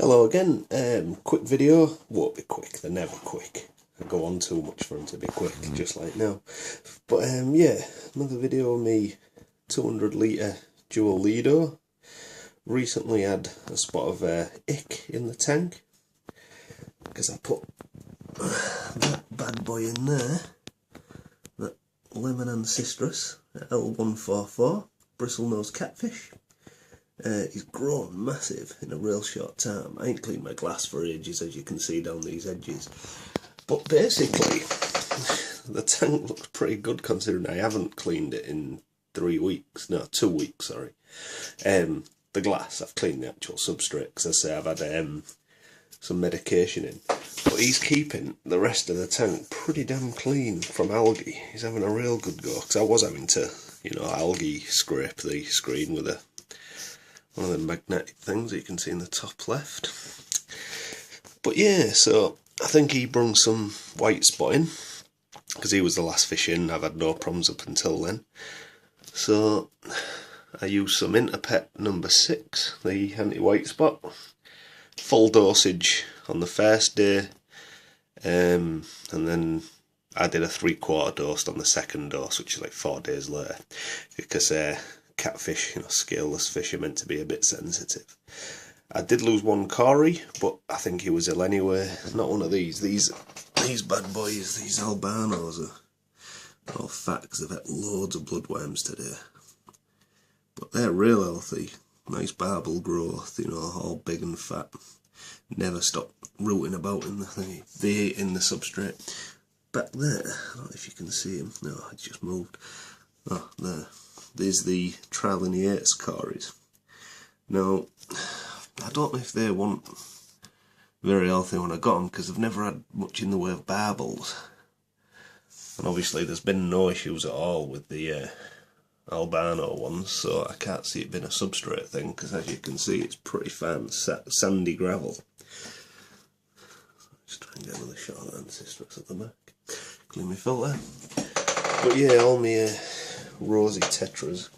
Hello again, quick video, won't be quick, they're never quick. I go on too much for them to be quick, just like now. But yeah, another video of me 200 litre dual Lido. Recently had a spot of ick in the tank, because I put that bad boy in there, that lemon Ancistrus L144, bristlenose catfish. He's grown massive in a real short time. I ain't cleaned my glass for ages, as you can see down these edges. But basically, the tank looks pretty good considering I haven't cleaned it in 2 weeks, sorry. The glass, I've cleaned the actual substrate, because I say I've had some medication in. But he's keeping the rest of the tank pretty damn clean from algae. He's having a real good go, because I was having to, algae scrape the screen with one of the magnetic things that you can see in the top left. But yeah, so I think he brung some white spot in, because he was the last fish in. I've had no problems up until then. So I used some Interpet number 6, the anti-white spot. Full dosage on the first day, and then I did a 3/4 dose on the second dose, which is like 4 days later, because catfish, scaleless fish, are meant to be a bit sensitive. I did lose one Cory, but I think he was ill anyway. Not one of these. These bad boys, these albinos, are all fat because they've had loads of bloodworms today. But they're real healthy. Nice barbel growth, all big and fat. Never stop rooting about in the thing. They ate in the substrate. Back there, I don't know if you can see him. No, it's just moved. Oh, there. There's the Trilineatus Cories. Now, I don't know if they weren't very healthy when I got them, because I've never had much in the way of barbels. And obviously there's been no issues at all with the albino ones, so I can't see it being a substrate thing, because as you can see it's pretty fine, sandy gravel. Just try and get another shot of Ancistrus at the back. Clean my filter. But yeah, all my rosy tetras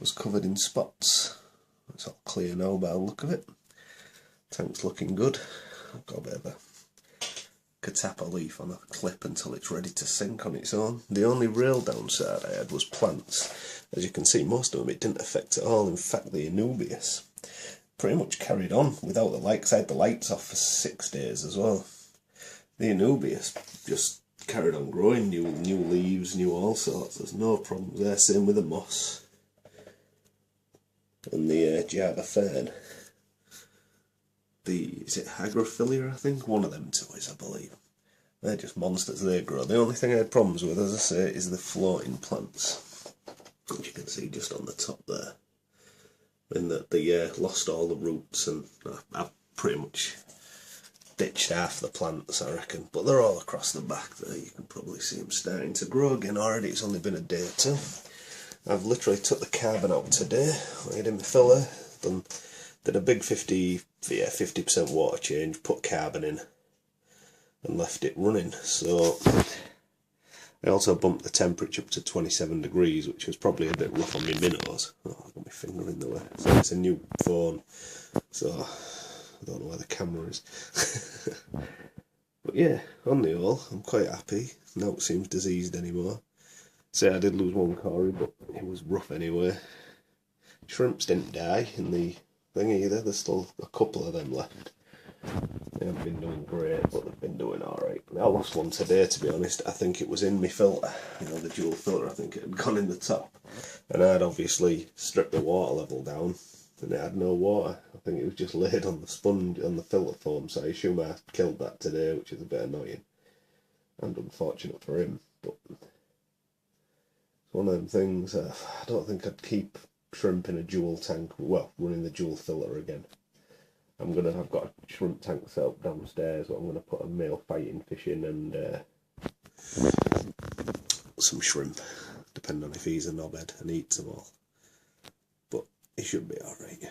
was covered in spots. It's all clear now by the look of it. Tank's looking good. I've got a bit of a catappa leaf on a clip until it's ready to sink on its own. The only real downside I had was plants. As you can see, most of them it didn't affect at all. In fact, the Anubias pretty much carried on without the lights. I had the lights off for 6 days as well. The Anubias just carried on growing, new leaves, new all sorts. There's no problems there. Same with the moss and the Java fern. Is it Hagrophilia, I think? One of them two is, I believe. They're just monsters, they grow. The only thing I had problems with, as I say, is the floating plants, which you can see just on the top there. In that they lost all the roots, and I've pretty much ditched half the plants, I reckon. But they're all across the back there. You can probably see them starting to grow again already. It's only been a day or two. I've literally took the carbon out today. I had in my filler, did a big 50% water change, put carbon in, and left it running. So I also bumped the temperature up to 27 degrees, which was probably a bit rough on my minnows. Oh, I've got my finger in the way. So it's a new phone, so I don't know where the camera is. But yeah, on the whole, I'm quite happy. Now it seems diseased anymore. Say I did lose one Cory, but it was rough anyway. Shrimps didn't die in the thing either. There's still a couple of them left. They haven't been doing great, but they've been doing alright. I lost one today, to be honest. I think it was in my filter, the dual filter. I think it had gone in the top, and I had obviously stripped the water level down, and it had no water. I think it was just laid on the sponge on the filter foam, so I assume I killed that today, which is a bit annoying and unfortunate for him. But it's one of them things. I don't think I'd keep shrimp in a dual tank, well, running the dual filter again. I've got a shrimp tank set up downstairs, but I'm going to put a male fighting fish in and some shrimp, depending on if he's a knobhead and eats them all. But he should be alright.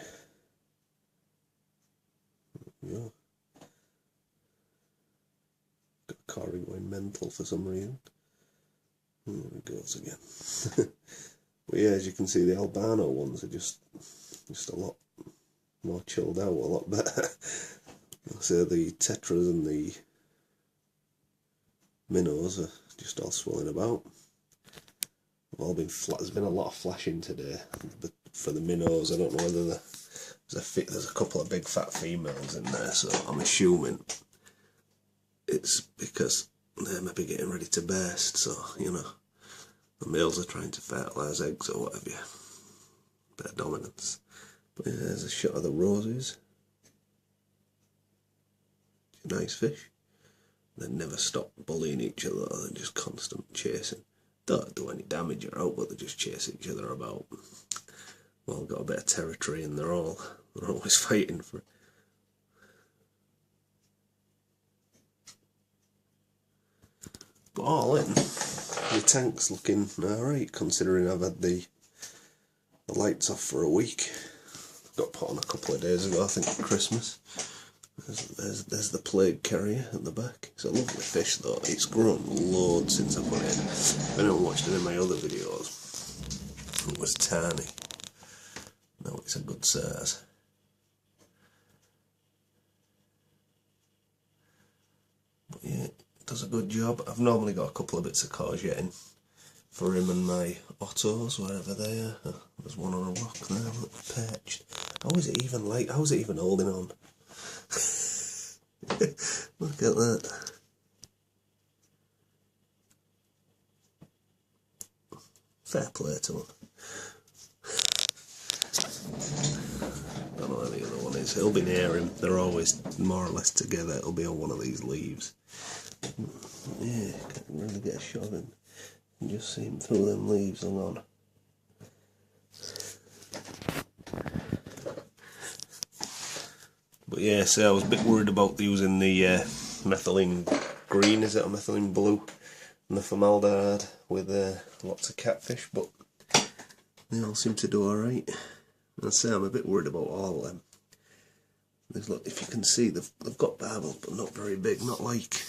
Yeah. Got a Cory going mental for some reason. There it goes again. But yeah, as you can see, the albino ones are just a lot more chilled out, a lot better. So the tetras and the minnows are just all swirling about. They've all been flat. There's been a lot of flashing today, but for the minnows, I don't know whether there's a couple of big fat females in there, so I'm assuming it's because they're maybe getting ready to burst, so, you know, the males are trying to fertilise eggs or whatever, bit of dominance. But yeah, there's a shot of the roses. Nice fish. They never stop bullying each other, they're just constant chasing. Don't do any damage or out, but they just chase each other about. They've all got a bit of territory and they're always fighting for it. But all in, the tank's looking alright, considering I've had the lights off for a week. Got put on a couple of days ago, I think at Christmas. There's the plague carrier at the back. It's a lovely fish though, it's grown loads since I put it in. If anyone watched it in my other videos, it was tiny. Now it's a good size. But yeah, it does a good job. I've normally got a couple of bits of courgette in for him and my ottos, wherever they are. Oh, there's one on a rock there, look, perched. How is it even like? How is it even holding on? Look at that. Fair play to him. Don't know where the other one is. He'll be near him. They're always more or less together. It'll be on one of these leaves. Yeah, can't really get a shot of him. You can just see him through them leaves. Hang on. But yeah, so I was a bit worried about using the methylene green, is it, or methylene blue, and the formaldehyde with lots of catfish, but they all seem to do alright. And I say I'm a bit worried about all of them. Look, if you can see, they've got barbels, but not very big, not like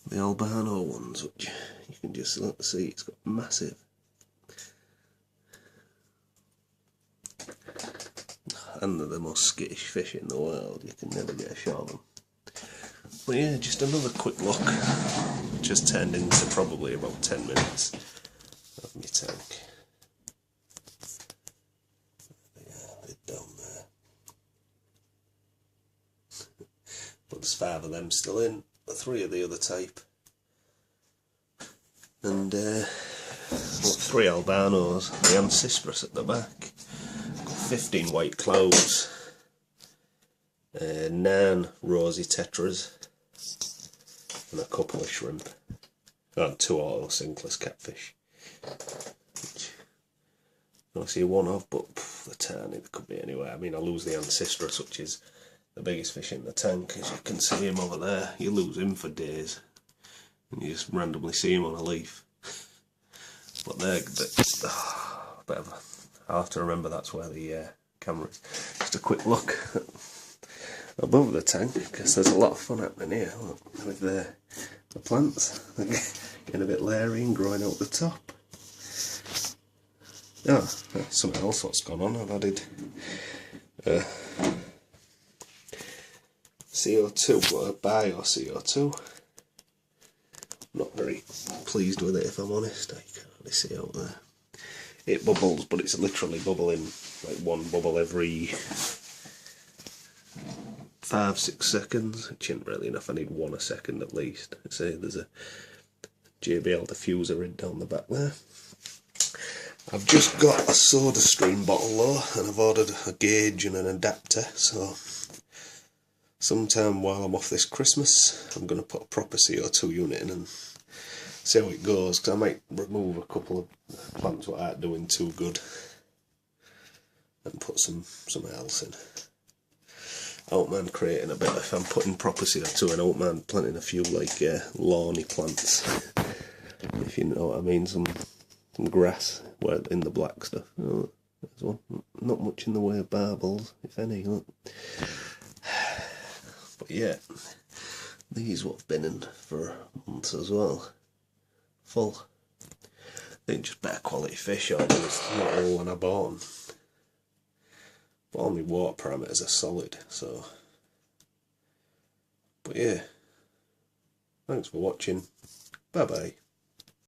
the albino ones, which you can just see, it's got massive. And they're the most skittish fish in the world, you can never get a shot of them. But yeah, just another quick look, just turned into probably about 10 minutes of my tank. Yeah, they're down there. But there's 5 of them still in, 3 of the other type. And 3 albinos, the Ancistrus at the back. 15 white clouds, 9 rosy tetras, and a couple of shrimp, and 2 autocinkless catfish. Which I don't see one of, but they're tiny, they could be anywhere. I mean, I lose the Ancistrus, which is the biggest fish in the tank. As you can see him over there, you lose him for days, and you just randomly see him on a leaf. But they're a bit of a... I'll have to remember that's where the camera is. Just a quick look above the tank, because there's a lot of fun happening here. Look, with the plants. They're getting a bit leery and growing out the top. Oh, that's something else what's gone on. I've added CO2, bio CO2. Not very pleased with it, if I'm honest. I can't really see out there. It bubbles, but it's literally bubbling like one bubble every 5-6 seconds, which isn't really enough. I need 1 a second at least. See, there's a JBL diffuser in down the back there. I've just got a soda stream bottle though, and I've ordered a gauge and an adapter, so sometime while I'm off this Christmas I'm going to put a proper CO2 unit in and see how it goes, because I might remove a couple of plants that aren't doing too good and put something else in. I don't mind creating a bit, if I'm putting proper CO2 in, I don't mind planting a few like lawny plants, if you know what I mean, some grass where in the black stuff. Oh, there's one. Not much in the way of barbels, if any, look. But yeah, these what I've been in for months as well. Full. I think just better quality fish, or it's not all when I bought them. but all my water parameters are solid, so. But yeah, thanks for watching, bye bye.